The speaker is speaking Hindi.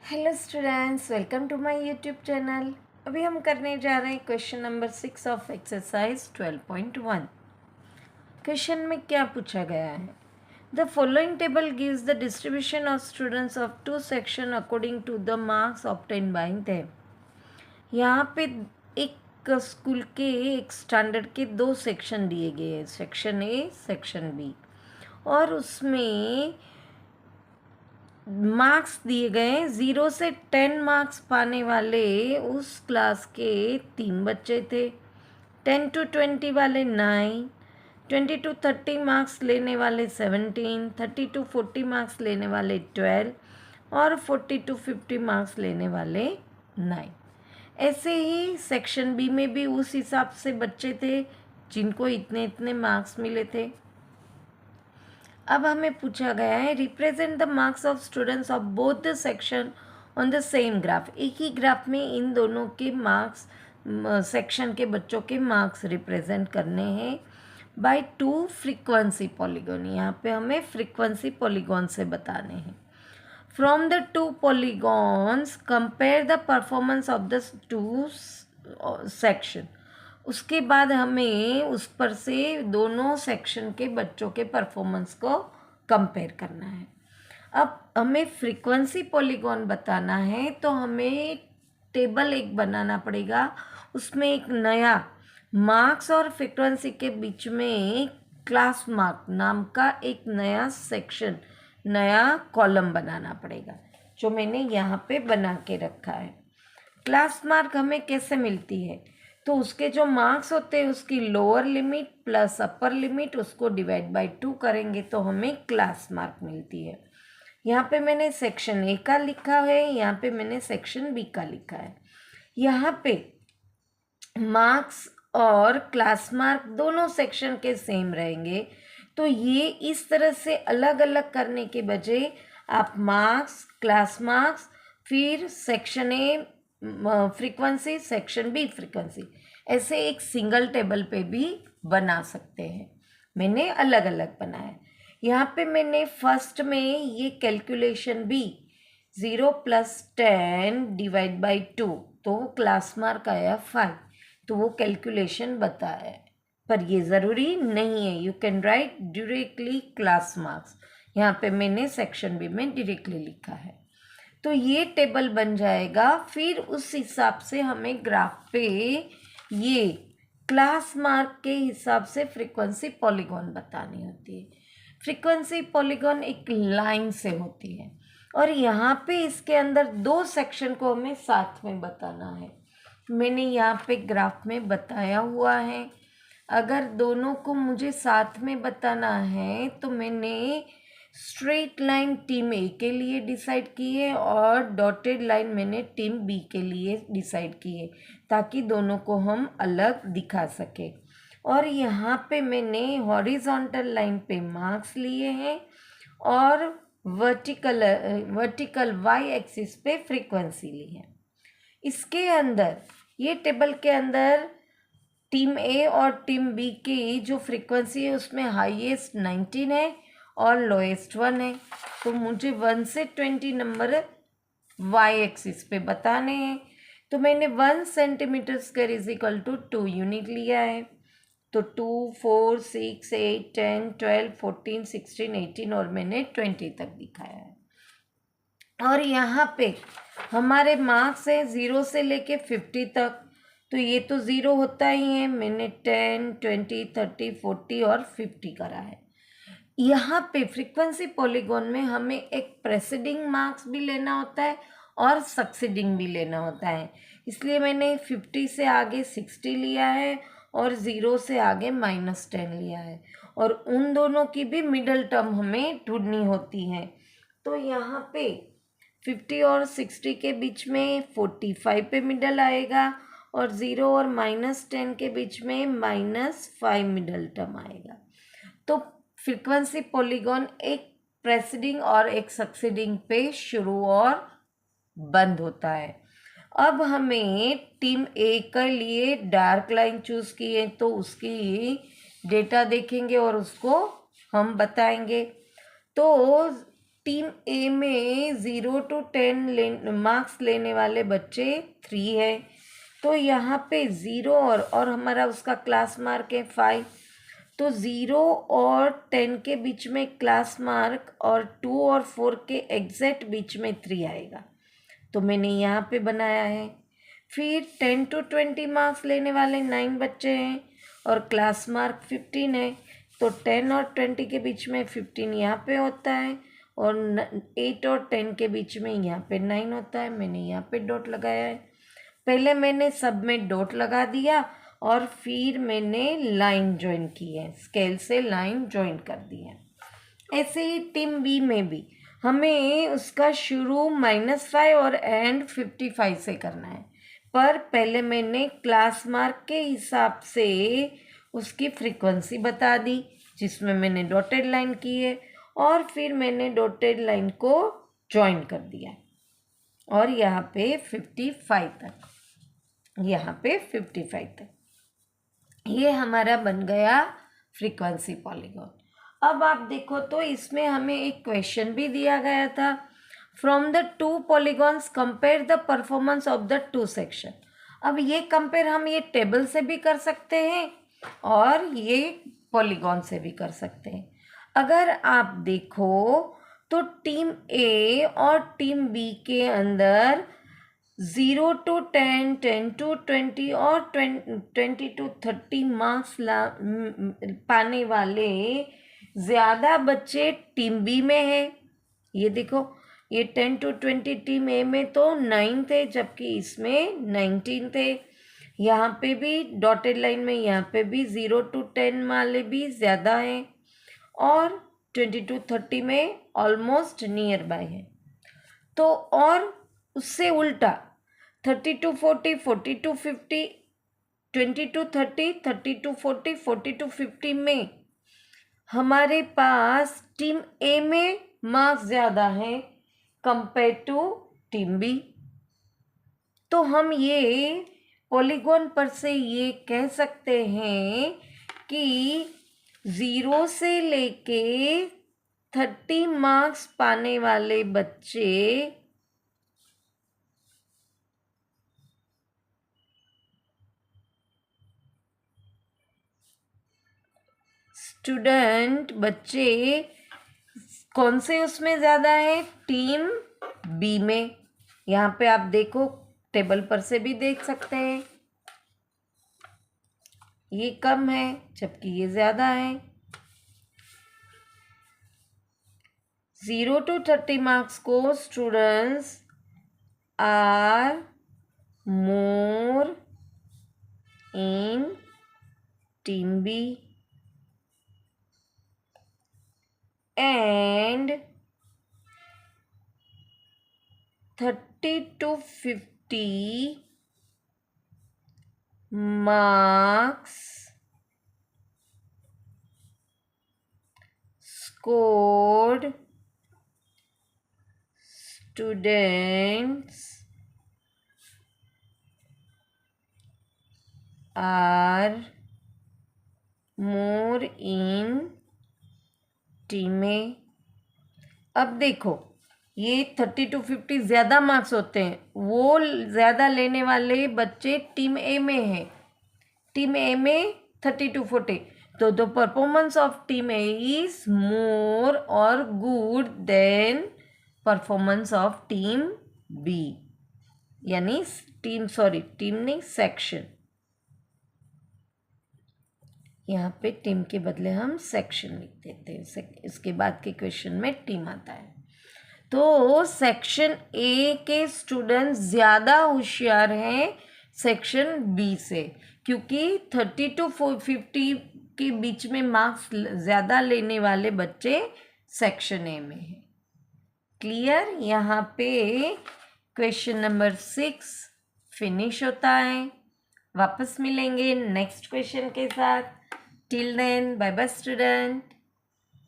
Hello students, welcome to my YouTube channel. अभी हम करने जा रहे हैं question number 6 of exercise 12.1। Question में क्या पूछा गया है? The following table gives the distribution of students of two section according to the marks obtain by them. यहाँ पे एक स्कूल के एक स्टैंडर्ड के दो सेक्शन दिए गए हैं, सेक्शन ए सेक्शन बी, और उसमें मार्क्स दिए गए 0 से 10 मार्क्स पाने वाले उस क्लास के 3 बच्चे थे। 10 to 20 वाले 9, 20 to 30 मार्क्स लेने वाले 17, 30 to 40 मार्क्स लेने वाले 12 और 40 to 50 मार्क्स लेने वाले 9। ऐसे ही सेक्शन बी में भी उस हिसाब से बच्चे थे जिनको इतने इतने मार्क्स मिले थे। अब हमें पूछा गया है represent the marks of students of both the section on the same graph. एक ही ग्राफ में इन दोनों के मार्क्स, सेक्शन के बच्चों के मार्क्स रिप्रेजेंट करने हैं बाय टू फ्रीक्वेंसी पॉलीगॉन। यहाँ पे हमें फ्रीक्वेंसी पॉलीगॉन से बताने हैं। From the two polygons compare the performance of the two section. उसके बाद हमें उस पर से दोनों सेक्शन के बच्चों के परफॉर्मेंस को कंपेयर करना है। अब हमें फ्रीक्वेंसी पॉलीगॉन बताना है तो हमें टेबल एक बनाना पड़ेगा। उसमें एक नया मार्क्स और फ्रीक्वेंसी के बीच में क्लास मार्क नाम का एक नया सेक्शन, नया कॉलम बनाना पड़ेगा, जो मैंने यहाँ पे बना के रखा है। क्लास मार्क हमें कैसे मिलती है? तो उसके जो मार्क्स होते हैं उसकी lower limit plus upper limit, उसको डिवाइड बाय 2 करेंगे तो हमें क्लास मार्क मिलती है। यहाँ पे मैंने सेक्शन ए का लिखा है, यहाँ पे मैंने सेक्शन बी का लिखा है। यहाँ पे मार्क्स और क्लास मार्क दोनों सेक्शन के सेम रहेंगे, तो ये इस तरह से अलग अलग करने के बजाय आप मार्क्स, क्लास मार्क्स, फिर section A frequency, section B frequency, ऐसे एक सिंगल टेबल पे भी बना सकते हैं। मैंने अलग अलग बनाया। यहाँ पे मैंने फर्स्ट में ये कैलकुलेशन भी 0 + 10 डिवाइड बाई 2, तो क्लास मार्क आया 5, तो वो कैलकुलेशन बताया है। पर ये ज़रूरी नहीं है, you can write directly class marks. यहाँ पे मैंने सेक्शन बी में डायरेक्टली लिखा है, तो ये टेबल बन जाएगा। फिर उस हिसाब से हमें ग्राफ पे ये क्लास मार्क के हिसाब से फ्रीक्वेंसी पॉलीगॉन बतानी होती है। फ्रीक्वेंसी पॉलीगॉन एक लाइन से होती है और यहाँ पे इसके अंदर दो सेक्शन को हमें साथ में बताना है। मैंने यहाँ पे ग्राफ में बताया हुआ है। अगर दोनों को मुझे साथ में बताना है तो मैंने स्ट्रेट लाइन टीम ए के लिए डिसाइड की है और डॉटेड लाइन मैंने टीम बी के लिए डिसाइड की है, ताकि दोनों को हम अलग दिखा सके। और यहाँ पे मैंने हॉरिजॉन्टल लाइन पे मार्क्स लिए हैं और वर्टिकल वाई एक्सिस पे फ्रीक्वेंसी ली है। इसके अंदर, ये टेबल के अंदर टीम ए और टीम बी की जो फ्रीक्वेंसी है उसमें हाईएस्ट 19 है और लोएस्ट 1 है। तो मुझे 1 से 20 नंबर वाई एक्सिस पे बताने हैं। तो मैंने 1 centimetre square is equal to 2 unit लिया है। तो 2, 4, 6, 8, 10, 12, 14, 16, 18 और मैंने 20 तक दिखाया है। और यहाँ पे हमारे मार्क्स है 0 से लेके 50 तक, तो ये तो 0 होता ही है। मैंने 10, 20, 30, 40 और 50 करा है। यहाँ पे फ्रीक्वेंसी पॉलीगॉन में हमें एक प्रेसिडिंग मार्क्स भी लेना होता है और सक्सीडिंग भी लेना होता है, इसलिए मैंने 50 से आगे 60 लिया है और 0 से आगे -10 लिया है। और उन दोनों की भी मिडल टर्म हमें ढूंढनी होती है। तो यहाँ पे 50 और 60 के बीच में 45 पे मिडल आएगा और 0 और -10 के बीच में -5 मिडल टर्म आएगा। तो फ्रीक्वेंसी पॉलीगॉन एक प्रेसिडिंग और एक सक्सीडिंग पे शुरू और बंद होता है। अब हमें टीम ए के लिए डार्क लाइन चूज़ की है, तो उसकी डेटा देखेंगे और उसको हम बताएंगे। तो टीम ए में 0 to 10 मार्क्स लेने वाले बच्चे 3 है। तो यहाँ पे 0 और हमारा उसका क्लास मार्क है 5। तो 0 और 10 के बीच में क्लास मार्क और 2 और 4 के एग्जैक्ट बीच में 3 आएगा। तो मैंने यहाँ पे बनाया है। फिर 10 to 20 मार्क्स लेने वाले 9 बच्चे हैं और क्लास मार्क 15 है। तो 10 और 20 के बीच में 15 यहाँ पे होता है और 8 और 10 के बीच में यहाँ पे 9 होता है। मैंने यहाँ पे डॉट लगाया है। पहले मैंने सब में डॉट लगा दिया और फिर मैंने लाइन ज्वाइन की है, स्केल से लाइन ज्वाइन कर दी है। ऐसे ही टीम बी में भी हमें उसका शुरू -5 और एंड 55 से करना है, पर पहले मैंने क्लास मार्क के हिसाब से उसकी फ्रीक्वेंसी बता दी जिसमें मैंने डॉटेड लाइन की है और फिर मैंने डॉटेड लाइन को ज्वाइन कर दिया और यहाँ पे 55 तक, यहाँ पे 55 तक ये हमारा बन गया फ्रीक्वेंसी पॉलीगॉन। अब आप देखो तो इसमें हमें एक क्वेश्चन भी दिया गया था, from the 2 polygons compare the performance of the 2 section. अब ये कंपेयर हम ये टेबल से भी कर सकते हैं और ये पॉलीगॉन से भी कर सकते हैं। अगर आप देखो तो टीम ए और टीम बी के अंदर 0 to 10, 10 to 20 और 20 to 30 मार्क्स पाने वाले ज़्यादा बच्चे टीम बी में है। ये देखो, ये 10 to 20 टीम ए में तो 9 थे जबकि इसमें 19 थे। यहाँ पे भी डॉटेड लाइन में यहाँ पे भी 0 to 10 वाले भी ज़्यादा हैं और 20 to 30 में ऑलमोस्ट नियर बाय है। तो और उससे उल्टा 30 to 40, 40 to 50, 20 to 30, 30 to 40, 40 to 50 में हमारे पास टीम ए में मार्क्स ज़्यादा हैं कंपेयर टू टीम बी। तो हम ये पॉलीगॉन पर से ये कह सकते हैं कि 0 से लेके 30 मार्क्स पाने वाले बच्चे बच्चे कौन से उसमें ज़्यादा है, टीम बी में। यहाँ पे आप देखो टेबल पर से भी देख सकते हैं, ये कम है जबकि ये ज़्यादा है। 0 to 30 मार्क्स को students are more in team B and 30 to 50 marks scored students are more in team में। अब देखो ये 30 to 50 ज़्यादा मार्क्स होते हैं, वो ज़्यादा लेने वाले बच्चे टीम ए में हैं। टीम ए में 30 to 40, तो the performance of team A is more और good than performance of team B, यानी टीम नहीं सेक्शन। यहाँ पे टीम के बदले हम सेक्शन लिख देते हैं, इसके बाद के क्वेश्चन में टीम आता है। तो सेक्शन ए के स्टूडेंट्स ज़्यादा होशियार हैं सेक्शन बी से, क्योंकि 30 to 50 के बीच में मार्क्स ज़्यादा लेने वाले बच्चे सेक्शन ए में हैं। क्लियर? यहाँ पे क्वेश्चन नंबर 6 फिनिश होता है। वापस मिलेंगे नेक्स्ट क्वेश्चन के साथ। Till then, bye bye student.